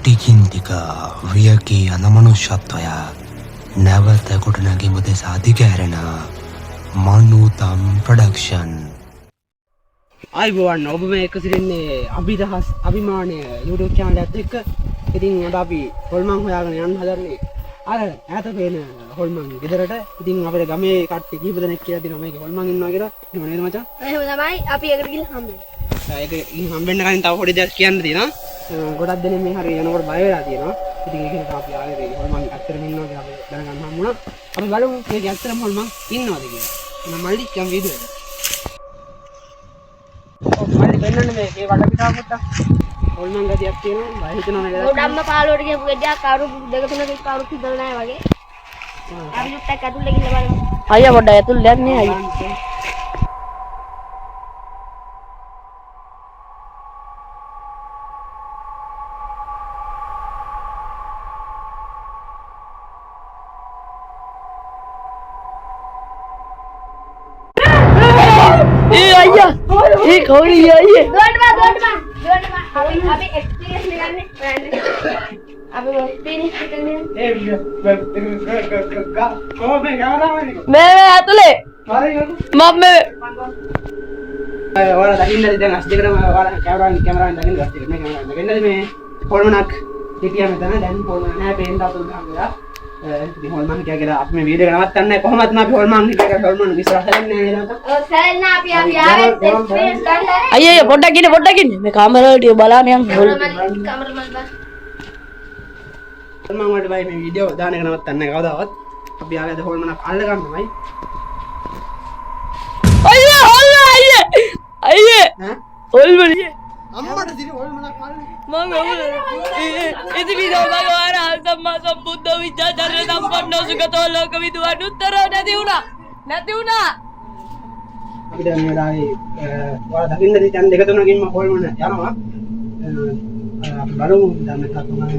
ටිකින් ටික වියකී යන මනුෂ්‍යත්වය නැවත ගොඩනැගීම දෙස අධිකෑරෙන මනුතම් ප්‍රොඩක්ෂන්. ආයිබෝවන් ඔබ මේ එක සිටින්නේ අභිදහස් අභිමානය YouTube channel එකත් එක්ක. ඉතින් අද අපි හොල්මන් හොයාගෙන යන්න හදන්නේ අර ඈත පේන හොල්මන් ගෙදරට. ඉතින් අපේ ගමේ කට්ටිය කීප දෙනෙක් කියලා දිනවා මේක හොල්මන් ඉන්නවා කියලා. එහෙම නේද මචං? එහෙම තමයි අපි එකට ගිහින් හම්බෙන්නේ. ඒක හම්බෙන්න කලින් තව පොඩි දෙයක් කියන්න තියෙනවා. ගොඩක් දෙනෙක් මේ හරිය යනකොට බය වෙලා තියෙනවා. ඉතින් ඒකෙන් අපි ආයේ හොල්මන් ඇත්තටම ඉන්නවා කියලා අපි දැනගන්න හම්බුණා. අපි බලමු මේක ඇත්තටම හොල්මන් ඉන්නවද කියලා. මම මල්ලි කියම් වීඩියෝ එක. මල්ලි වෙන්නන්නේ මේකේ වඩ පිටාව පොට්ටක්. හොල්මන් ගතියක් තියෙනවා. බය හිතනවා නේද? ගොඩක්ම පාළුවට ගියපු ගෙඩියක් කවුරු දෙක තුනක කවුරු හිතලා නැහැ වගේ. අපි චුට්ටක් ඇතුළේ ගිහිල්ලා බලමු. අයියා පොඩ්ඩක් ඇතුළේ යන්නේ අයියා. ये कौन है ये दोट मा अभी एक्सपीरियंस निकालने अभी एक्सपीरियंस निकालने मैं आतुले मम्मी वाला दाखिल दे असली वाला कैमरा दाखिल करते मैं कैमरा दाखिल में हॉलमनक टीटीएम में था देन हॉलमन है पेन था तो मेरा हॉलमन क्या करा आप में वीडियो बनावत करना है कोहमत ना भी हॉलमन की क्या हॉलमन की तरह से नहीं रहता सर ना आप यार एक्सपीरियंस कर ले अये फोटा किने मैं कैमरा डी बलाने हम कैमरा मत बस हॉलमन वाले भाई मैं वीडियो दाने का नवत करने का दावत अभी आ गए थे हॉलमन अलग करना भाई अये हैं हॉलमन ये अम्मा तो तेरी हॉलमन मार मग इति विधो भगवान सम्मा संबुद्ध विद्याधर संपन्न सुगतो लोक विद्वान उत्तर නැති වුණා අපි දැන් මේ දායි ඔයාලා දකින්න දී දැන් දෙක තුනකින්ම හොල්මන යනවා අපි බලමු දැන් එකක් තමයි